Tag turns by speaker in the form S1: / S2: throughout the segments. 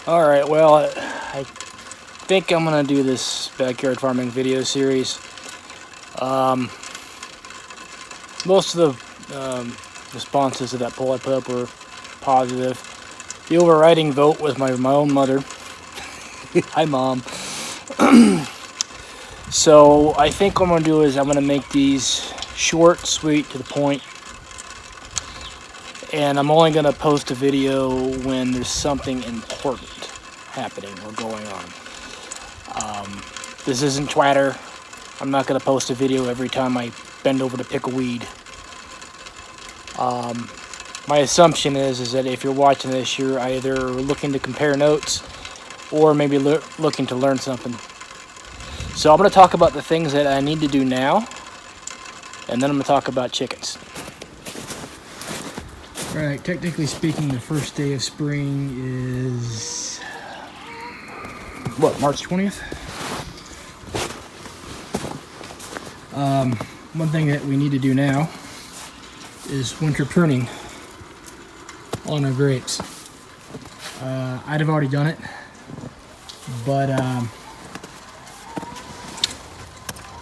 S1: Alright, well, I think I'm going to do this backyard farming video series. Most of the responses to that poll I put up were positive. The overriding vote was my own mother. Hi, Mom. So I think what I'm going to do is I'm going to make these short, sweet, to the point. And I'm only going to post a video when there's something important happening or going on. This isn't Twitter. I'm not going to post a video every time I bend over to pick a weed. My assumption is that if you're watching this, you're either looking to compare notes or maybe looking to learn something. So I'm going to talk about the things that I need to do now, and then I'm going to talk about chickens. Right, technically speaking, the first day of spring is, what, March 20th? One thing that we need to do now is winter pruning on our grapes. I'd have already done it, but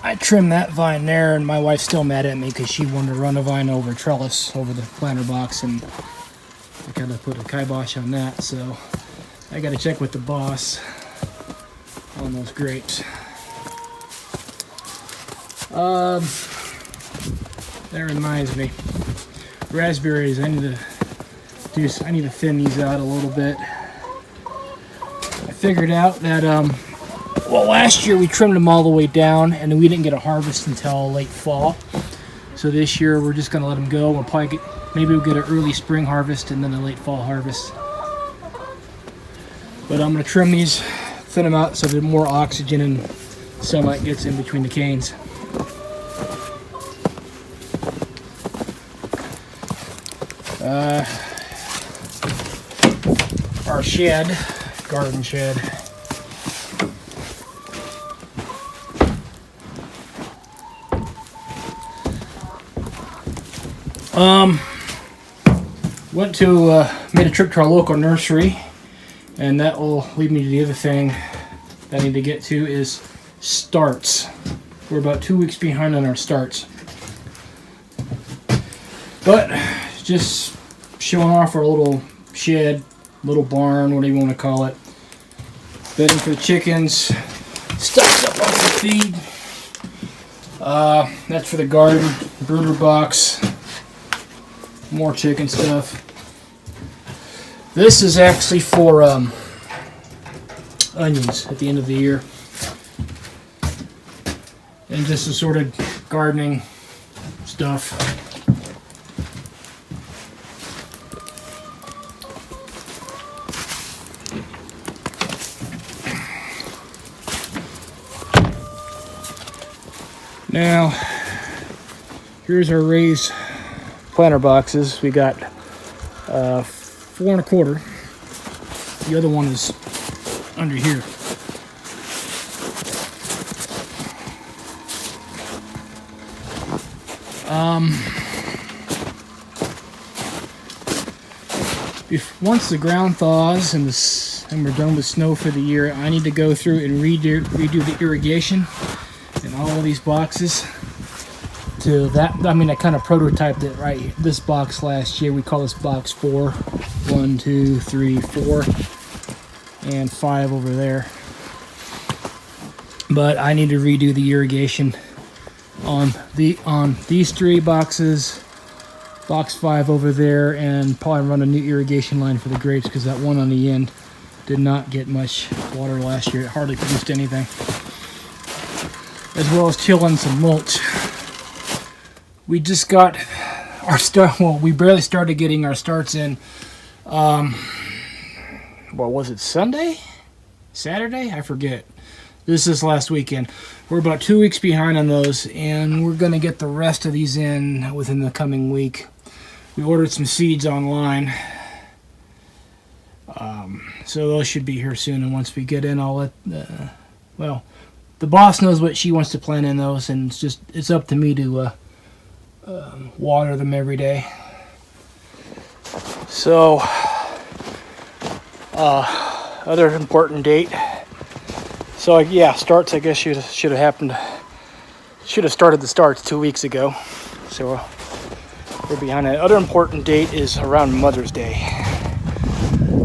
S1: I trimmed that vine there, and my wife's still mad at me because she wanted to run a vine over a trellis over the planter box, and I kind of put a kibosh on that, so I got to check with the boss on those grapes. That reminds me, raspberries, I need to thin these out a little bit. I figured out that well, last year we trimmed them all the way down, and we didn't get a harvest until late fall. So this year we're just gonna let them go. We'll probably maybe we'll get an early spring harvest and then a late fall harvest. But I'm gonna trim these, thin them out so that more oxygen and sunlight gets in between the canes. Our shed, garden shed. Went to made a trip to our local nursery, and that will lead me to the other thing that I need to get to is starts. We're about 2 weeks behind on our starts, but just showing off our little shed, little barn, whatever you want to call it. Bedding for the chickens, stuffed up on the feed. That's for the garden, brooder box, more chicken stuff. This is actually for onions at the end of the year, and just assorted gardening stuff. Now, here's our raised planter boxes. We got 4 1/4. The other one is under here. Once the ground thaws and we're done with snow for the year, I need to go through and redo the irrigation in all of these boxes. To that, I mean, I kind of prototyped it right here. This box last year, we call this box 4. 1, 2, 3, 4, and 5 over there. But I need to redo the irrigation on these 3 boxes, box 5 over there, and probably run a new irrigation line for the grapes because that one on the end did not get much water last year. It hardly produced anything. As well as tilling some mulch. We just got our start. Well, we barely started getting our starts in. What was it, Sunday? Saturday? I forget. This is last weekend. We're about 2 weeks behind on those, and we're going to get the rest of these in within the coming week. We ordered some seeds online, so those should be here soon, and once we get in, I'll let, well, the boss knows what she wants to plant in those, and it's up to me to water them every day. So other important date. So yeah, starts, I guess should have happened. Should have started the starts 2 weeks ago. So we're behind it. Other important date is around Mother's Day.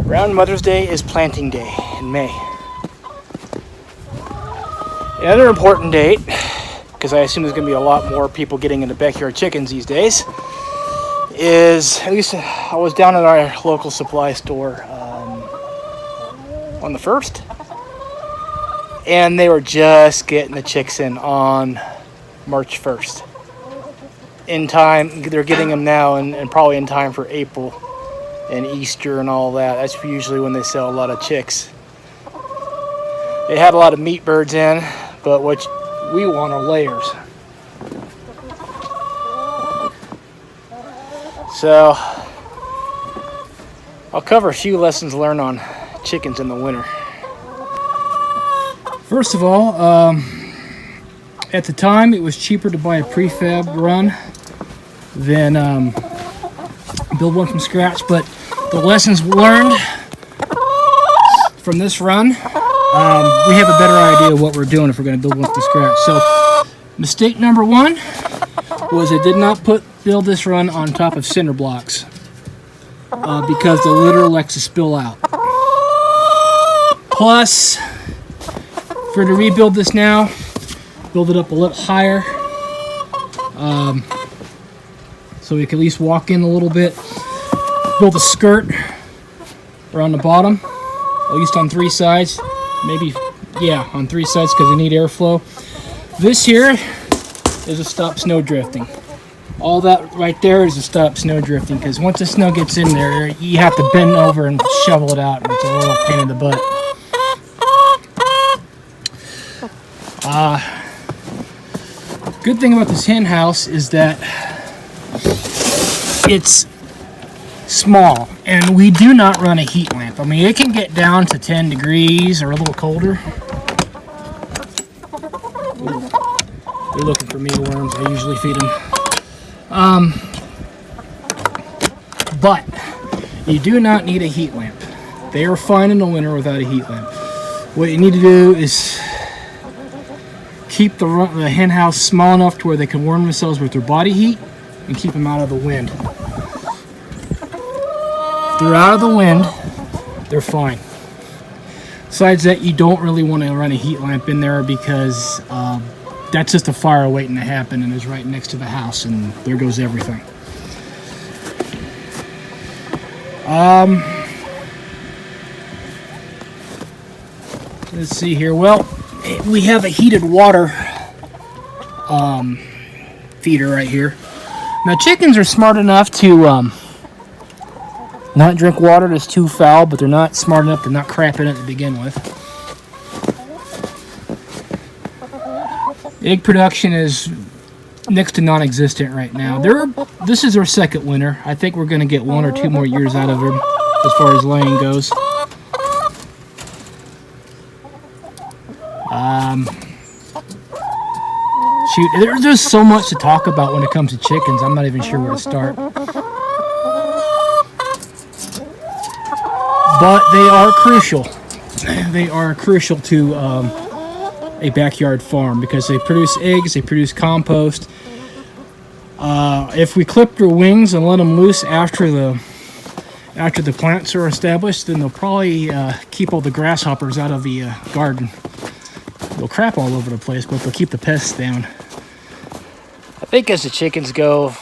S1: Around Mother's Day is planting day in May. The other important date, because I assume there's going to be a lot more people getting into backyard chickens these days, is, at least I was down at our local supply store on the 1st, and they were just getting the chicks in on March 1st. In time, they're getting them now, and probably in time for April and Easter and all that. That's usually when they sell a lot of chicks. They had a lot of meat birds in, but what we want are layers. So I'll cover a few lessons learned on chickens in the winter. First of all, at the time it was cheaper to buy a prefab run than build one from scratch, but the lessons learned from this run, we have a better idea of what we're doing if we're going to build one from scratch. So mistake number 1 was I did not build this run on top of cinder blocks because the litter likes to spill out. Plus, if we're to rebuild this now, build it up a little higher so we can at least walk in a little bit. Build a skirt around the bottom, at least on 3 sides. Maybe, yeah, on 3 sides because they need airflow. This here is to stop snow drifting. All that right there is to stop snow drifting, because once the snow gets in there, you have to bend over and shovel it out, and it's a real pain in the butt. Good thing about this hen house is that it's small, and we do not run a heat lamp. I mean, it can get down to 10 degrees or a little colder. Ooh, they're looking for mealworms. I usually feed them. But you do not need a heat lamp. They are fine in the winter without a heat lamp. What you need to do is keep the hen house small enough to where they can warm themselves with their body heat and keep them out of the wind. If they're out of the wind, they're fine. Besides that, you don't really want to run a heat lamp in there because that's just a fire waiting to happen, and it's right next to the house, and there goes everything. Let's see here. Well, we have a heated water feeder right here. Now, chickens are smart enough to not drink water that's too foul, but they're not smart enough to not crap in it to begin with. Egg production is next to non-existent right now. This is their second winter. I think we're going to get 1 or 2 more years out of them as far as laying goes. Shoot, there's just so much to talk about when it comes to chickens. I'm not even sure where to start. But they are crucial. They are crucial to a backyard farm because they produce eggs, they produce compost. If we clip their wings and let them loose after the plants are established, then they'll probably keep all the grasshoppers out of the garden. They'll crap all over the place, but they'll keep the pests down. I think as the chickens go,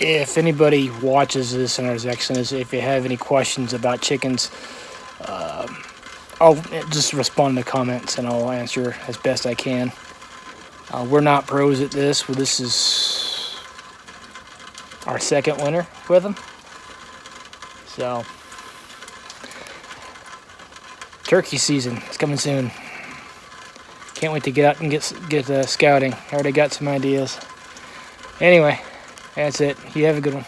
S1: if anybody watches this and is excellent, if you have any questions about chickens, I'll just respond to comments and I'll answer as best I can. We're not pros at this. Well, this is our second winter with them. So, turkey season is coming soon. Can't wait to get out and get scouting. I already got some ideas. Anyway, that's it. You have a good one.